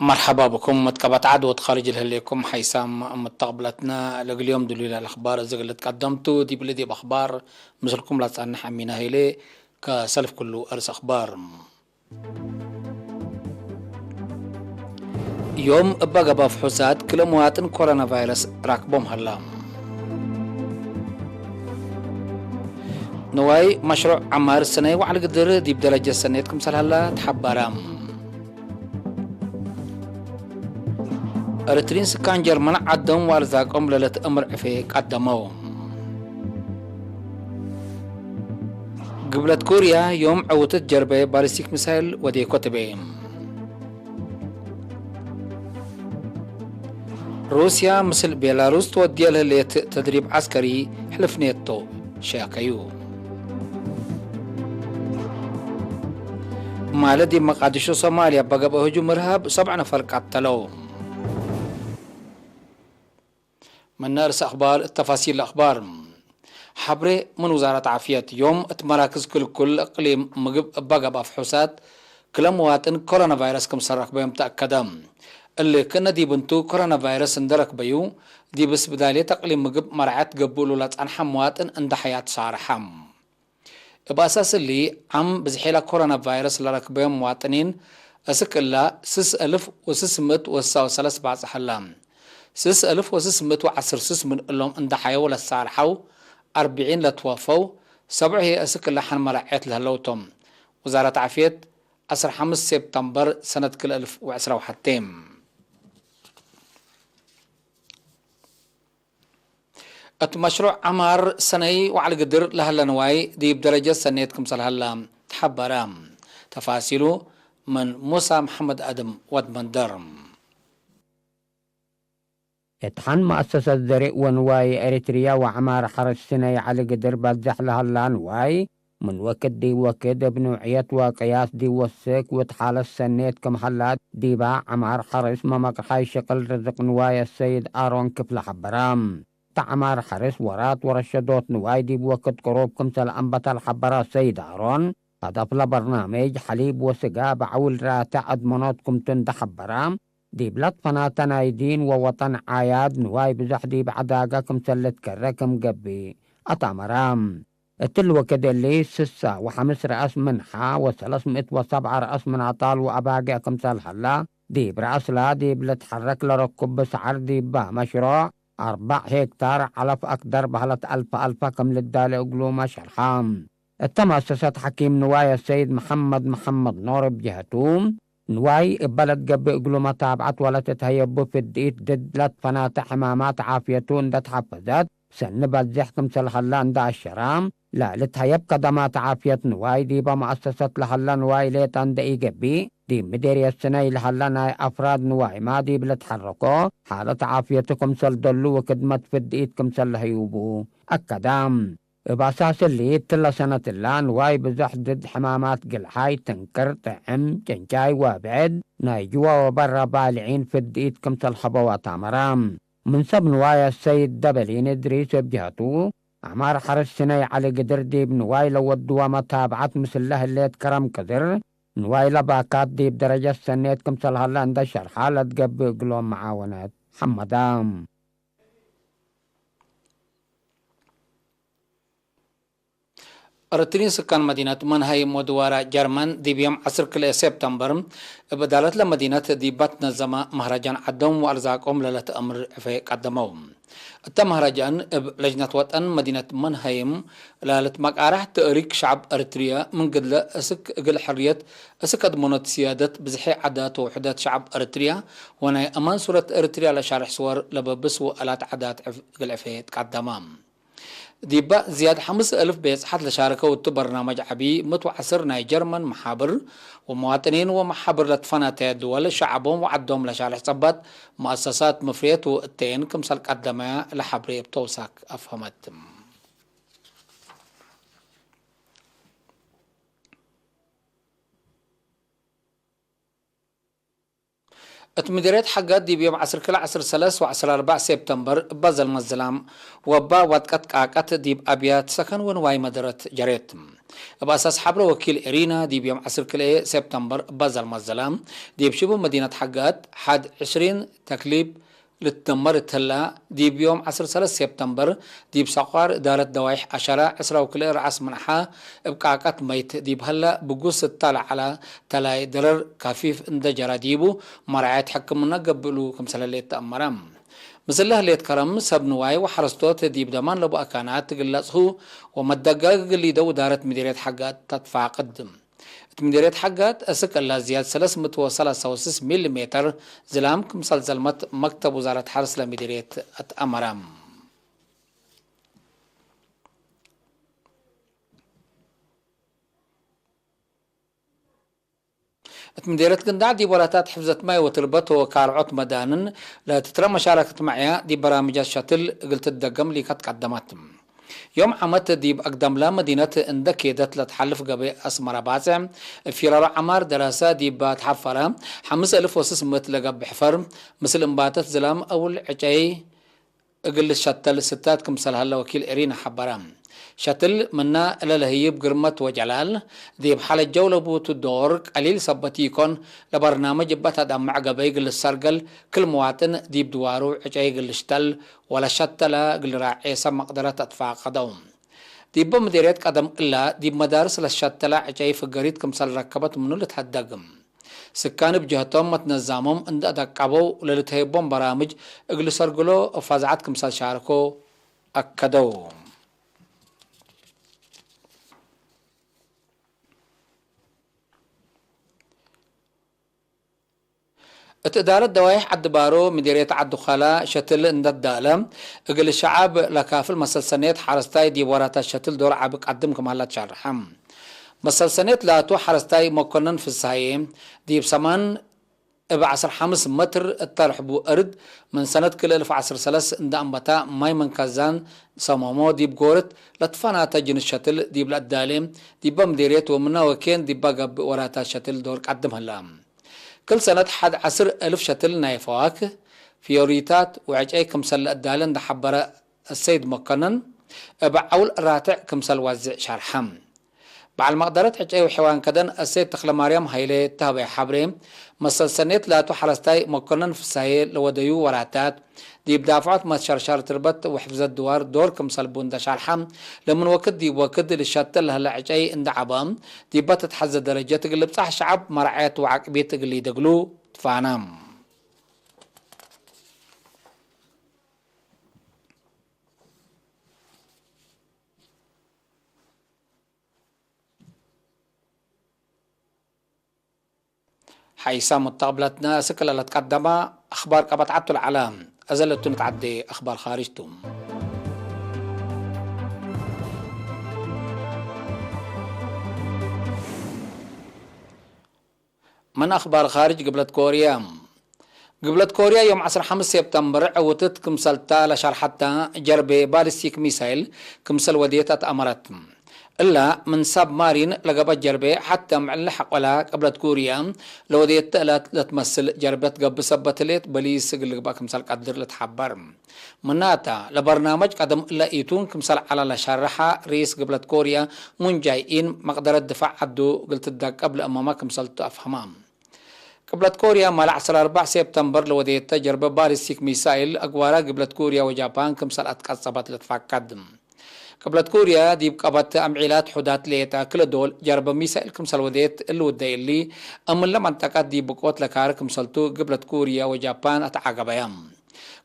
مرحبا بكم متقبط عدوة خارج الهليكم حيسام متقبلتنا اليوم دليل الأخبار اللي تقدمتو دي بلدي بأخبار مثلكم لا تسألنا حمينا هيلي كسلف كله أرس أخبار يوم بقى بفحوصات كل مواطن كورونا فيروس راكبهم هلا نواي مشروع عمار السنة وعلى قدر دي بدرجة سنتكم سال هلا تحبرام أرترين سكان جرمنا عدهم وارزاقهم ليلة أمر عفيك قدموا قبلت كوريا يوم عوتت جربة باليستيك مسائل ودي كتبين روسيا مثل بيلاروس تودي لها تدريب عسكري حلف نيتو شاكيو مالدي مقادشو صوماليا بقى بهجوم إرهاب 7 نفر قتلوا من نارس أخبار التفاصيل الأخبار حبري من وزارة عافية يوم اتمراكز كل اقليم مجب بقى بفحوصات كل مواطن كورونا فيروس كم سرق بهم تأكدم اللي كنا دي بنتو كورونا فيروس اندرك بيو دي بس بداية تقليم مجب مرعات قبولو لاتنحم مواطن اند حياة صارحم بأساس اللي عم بزحيلة كورونا فيروس لرك بهم مواطنين اسك الله 6600 بعض حلام 6610 من اللهم اند حيو للصارحو 40 لتوفوا 7 هي اسك الله حن مرعات لهلوتم وزارة عافية 15 سبتمبر سنة كل 1010 وحتيم مشروع عمار سني وعلى قدر لهلا نواي دي بدرجة سنيتكم هلا تحبرام تفاصيله من موسى محمد أدم ودمندرم اتحن مؤسسة زرق ونواي إريتريا وعمار حرس سني على قدر بزح لهلا نواي من وقت دي وقت بنوعية وقياس دي وسك وتحال السنيت كم حلات دي باع عمار حرس ممك حي شقل رزق نواي السيد آرون كفل حبرام تعمار حرس ورات ورشدوت نواي دي بوقت قروب كمسل أنبت الحبرا السيد آرون هدف لبرنامج حليب وسقا بعول راتع أدمناتكم تند حبرام دي بلاد فناتنا يدين ووطن عياد نواي بزحدي بعداقا كمسل تكركم قبي أطامرام التلوة كده اللي سسة وحمس رأس منحة و307 رأس من عطال وأباقع كمسل حلا دي برأس لا دي بلتحرك لركب بسعر دي با مشروع 4 هكتار علف أقدر بهلة ألف كم للدالة أقلومة شرحام التمأسست حكيم نوايا السيد محمد نور بجهتوم نواي بلد قب أقلومة تابعت ولا تتهيب في الدئيت ضد لت فنات حمامات عافيتون دت حفظت سنبت زحكم سلحلان دا الشرام لا لتهيب قدمات عافية نواي دي بمؤسسة لحلان نواي ليتان دقي قبي دي مديرية السنة لحلنا أفراد نواي ما دي بلتحركوا حالة عافيتكم سلدلو وكدمت في الدئيتكم سلهيوبو أكدام بأساس اللي تلا سنة الله نواي بزح ضد حمامات قلحاي تنكر طعم جنجاي وابعد نايجوا وبرا بالعين في الدئيتكم سلحبوات عمرام من سب نوايا السيد دبلين إدريس بجهته أعمار حرس سنة على قدر دي بنواي لو الدوامة تابعت مسله اللي تكرم قدر نواي لباكات دي بدرجة سنيت كم سلها عند شرحة لتقبل قلوم معاونات حمدام أرترين سكان مدينة منهاي مدوارة جرمن دي بيوم 10 كل سبتمبر بدالت لمدينة دي بات نظم مهرجان عدوم وأرزاقهم ليلة أمر في قدموهم التمهرجان لجنة وطن مدينة منهايم لالت مقارح تأريك شعب أرتريا من قبل أسك قل حرية أسك أضمنت سيادة بزحي عادات ووحدات شعب أرتريا وانا أمان صورة أرتريا لشارح صور لببس وألات عادات قل عفيت قدمام ديبا زياد 5000 بيس حد لشاركة وتو برنامج عبي متوعسر ناي جرمن محابر ومواطنين ومحابر لتفنات دول شعبهم وعدهم لشارح صبات مؤسسات مفريت والتين كمسال قدما لحبري بتوساك أفهمت اتمديريت حقات دي بيوم 10 و14 سبتمبر بازل مزلام وبا واتقت قاقت ديب ابيات سكن ونواي مدرت جريت باساس حبر وكيل ارينا دي بيوم 10 سبتمبر بازل مزلام ديب شبو مدينة حقات حد 20 تكليب للتمرت هلا دي بيوم 10 سبتمبر دي بسقار دارت دوايح أشرا عسرا وكل رأس منحا بقاقات ميت دي بهلا بقوس الطالع على تلاي درر كفيف اندجرا ديبو مرعات حكمنا قبلو كمسلا ليت تأمرام مثل ليت كرم سب نواي وحرستوت دي بدمان لبو أكانات تقلصه ومدقاق اللي دو دارت مديرية حقات تدفع قدم مديرية حقات أسك الله زياد 363 ملم زلام كمسال زلمت مكتب وزارة حرس لمديرية أمرام مديرية قنداع دي ولاتات حفظة ماي وتربط وكارعوت مدانن لا تترى مشاركة معي دي برامج الشاتل قلت الدقم اللي قد قدمت يوم عمت ديب أقدم لا مدينة اندكيدت لتحلف قبي أسمر باسع في رارع عمار دراسة ديب تحفرة 5600 لقب حفر مثل انباتت زلام أول عجاي اقل الشتل ستات كمسال هلا وكيل إرينا حبرام شتل منا للهيب قرمت وجلال ديب حال الجولة بوت الدور قليل سبتيكون لبرنامج بتا دمع قبي قل السرقل كل مواطن ديب دوارو عجاي قل الشتل ولا شتل قل راعيسا مقدرة تدفع قدوم ديب مديرية قدم إلا ديب مدارس للشتل عجاي فقريت كمسال ركبت منو لتهدقم سكان بجهتهم متنظامهم اند ادقبو للتهيبون برامج اقل سرقلو فازعات كمسال شاركو اكدو اتدارت دوايح عدبارو مديرية عدو خلا شتل اند الدالم اقل الشعب لكافل مسلسنيت حرستاي دي وراتا شتل دور عابق قدم كمالات شرحم مسلسنيت لاتو حرستاي مكونن في السايم دي بسمان ب10 5 متر الترحبو ارد من سنة كل 1013 اند انبتا ماي من كازان سمامو دي بقورت لطفانا تجن الشتل دي بلاد داليم دي بمديريت ومنا وكين دي باقب وراتا الشتل دور قدم هلام كل سنة 11,000 شتل نايفواك فيوريتات وعجاي كمسل الدالن دحبرة السيد مكنن بعول راتع كمسل وزع شرحم بعد مقدرة عجاي وحيوان كدن السيد تخلى مريم هايلي تهبي حبريم مسلسنيت لا تحرستاي مكنن في السايل لوديو وراتات دي بدافعات ما شرشار تربت وحفظ الدوار دور كمسل بوندا شرحم لمن وكد دي وكد للشتل هلا عجاي اند عبام دي بتتحز درجة تقلب صح شعب مرعيت وعقبيت تقلي دقلو تفانام حيسام متقبلتنا سكلا لتقدم أخبار قبط عبد العلام أزلت نتعدي أخبار خارجتم من أخبار خارج قبلت كوريا يوم 15 سبتمبر عوتت كمسلتا لشرحتا جربي بالستيك ميسايل كمسل وديتات أمرت إلا من سب مارين لقبت جربي حتى معلحق ولا قبلت كوريا لو ديت لا تمثل جربت قب سبتليت بليس لقبا كمسل قدر لتحبر مناتا لبرنامج قدم إلا إيتون كمسل على لشرحة رئيس قبلت كوريا من جايين مقدرة دفاع عدو قلت الدق قبل أمامك كمسل أفهمام قبلت كوريا مال 4 سبتمبر لو ديت تجربة بالستيك ميسايل أقوارا قبلت كوريا وجابان كمسل أتقصبت لتفاق قدم قبلت كوريا دي بقبت أمعيلات حدات ليتا كل دول جرب ميسائل كمسل وديت الودي اللي أمن لمنطقات دي بقوت لكار كمسلتو قبلت كوريا وجابان أتعاقبيام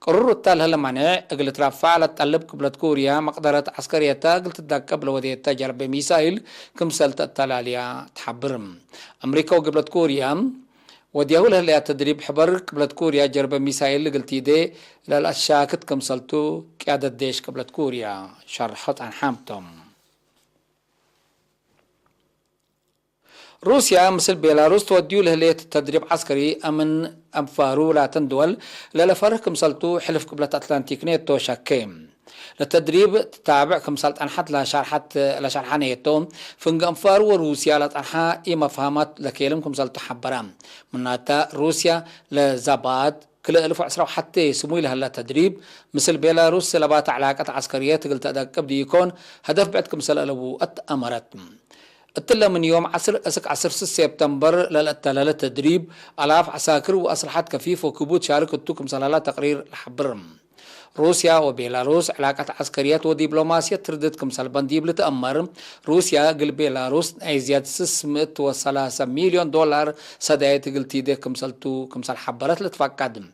قرروا التال هلا مانع قلت رفع طلب قبلت كوريا مقدرة عسكريتا قلت داك قبل وديت جرب ميسائل كمسلت التالاليا تحبرم أمريكا وقبلت كوريا وديهول هلا تدريب حبر قبلت كوريا جرب ميسايل قلتي دي للأشاكت كمسلتو قيادة ديش قبلت كوريا شرحت عن حامتم روسيا مثل بيلاروس توديو لهلية تدريب عسكري أمن أنفارو لا تندول للفرق كمسلتو حلف قبلت أتلانتيك نيتو شاكيم للتدريب تتابع كمسالت أنحت لشرحانيتو فنقنفار وروسيا لتنحا إما فهمت لكيلم كمسالت تحبرام مناتا روسيا لزباد كل ألف عسرة حتى سموي لها التدريب مثل بيلاروس لبات علاقات عسكرية تقل تأدك يكون هدف بعدكم سلالبو أمرت التلا من يوم 10 سبتمبر للتدريب ألاف عساكر وأسلحات كفيفة وكبوت شاركتو كمسلالات تقرير الحبرم روسيا وبيلاروس علاقات عسكريات ودبلوماسية ترددكم سلبان ديب لتأمر روسيا قل بيلاروس أي زيادة 603 مليون دولار سدايت قل تيديكم سلتو كمسل حبرات لتفقدم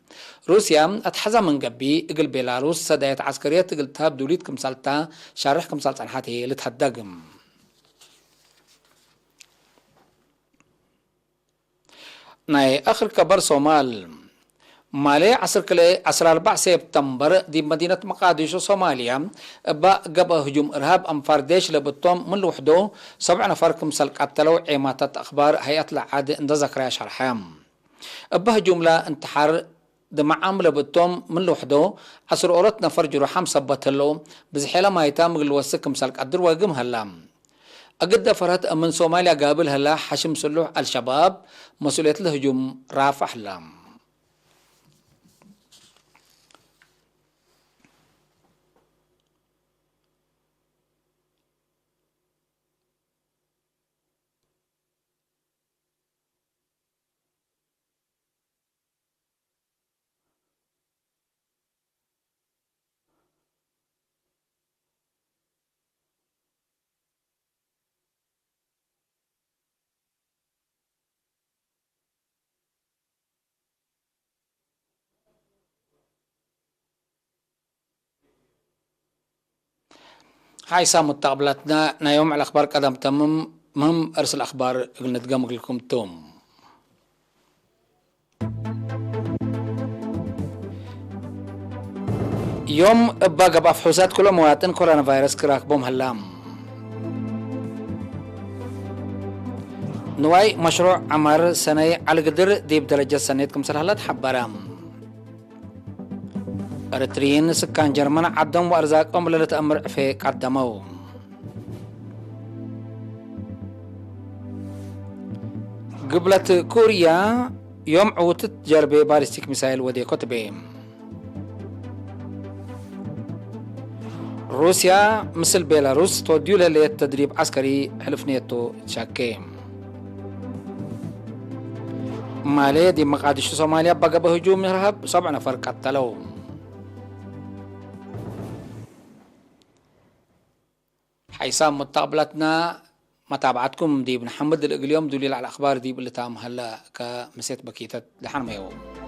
روسيا أتحزى من قبي قل بيلاروس سدايت عسكريات قل تهاب دوليتكم سلتا شارحكم سلت عنحاته لتحدقم ناي آخر كبر صومال مالي عصر 4 سبتمبر دي مدينة مقاديشو صوماليا قبل هجوم إرهاب أنفارديش لبطوم من لوحدو 7 نفر كمسل قتلوا عماتات أخبار هيئة العاد اند ذكريا شرحام هجوم لا انتحار دمعام لبطوم من لوحدو 10 نفر جروحام صبتلو بزحيلا ما يتام الوسك كمسل قدر وقم هلام أقد فرات من صوماليا قابل هلا حشم سلوح الشباب مسؤولية الهجوم رافع لام هاي سام مستقبلاتنا يوم على الأخبار قدم تمم مهم أرسل أخبار نتقمق لكم توم يوم بقى بفحوصات كل مواطن كورونا فيروس كراك بوم هلام نواي مشروع عمر سنة على قدر ديب درجة سنتكم سلهلات حبرام أريتريين سكان جرمان عدم وأرزاقهم للتأمر في قدموا قبلت كوريا يوم عوتت جربي باليستيك ميسايل ودي كتبي روسيا مثل بيلاروس توديو للتدريب عسكري حلف نيتو تشاكي مالي دي مقاديش صوماليا بقى بهجوم إرهاب 7 نفر قتلوا حيسام متقبلتنا متابعتكم دي بن حمد اليوم دولي على الأخبار دي اللي تام هلا كمسيت بكيتة لحن ما يوم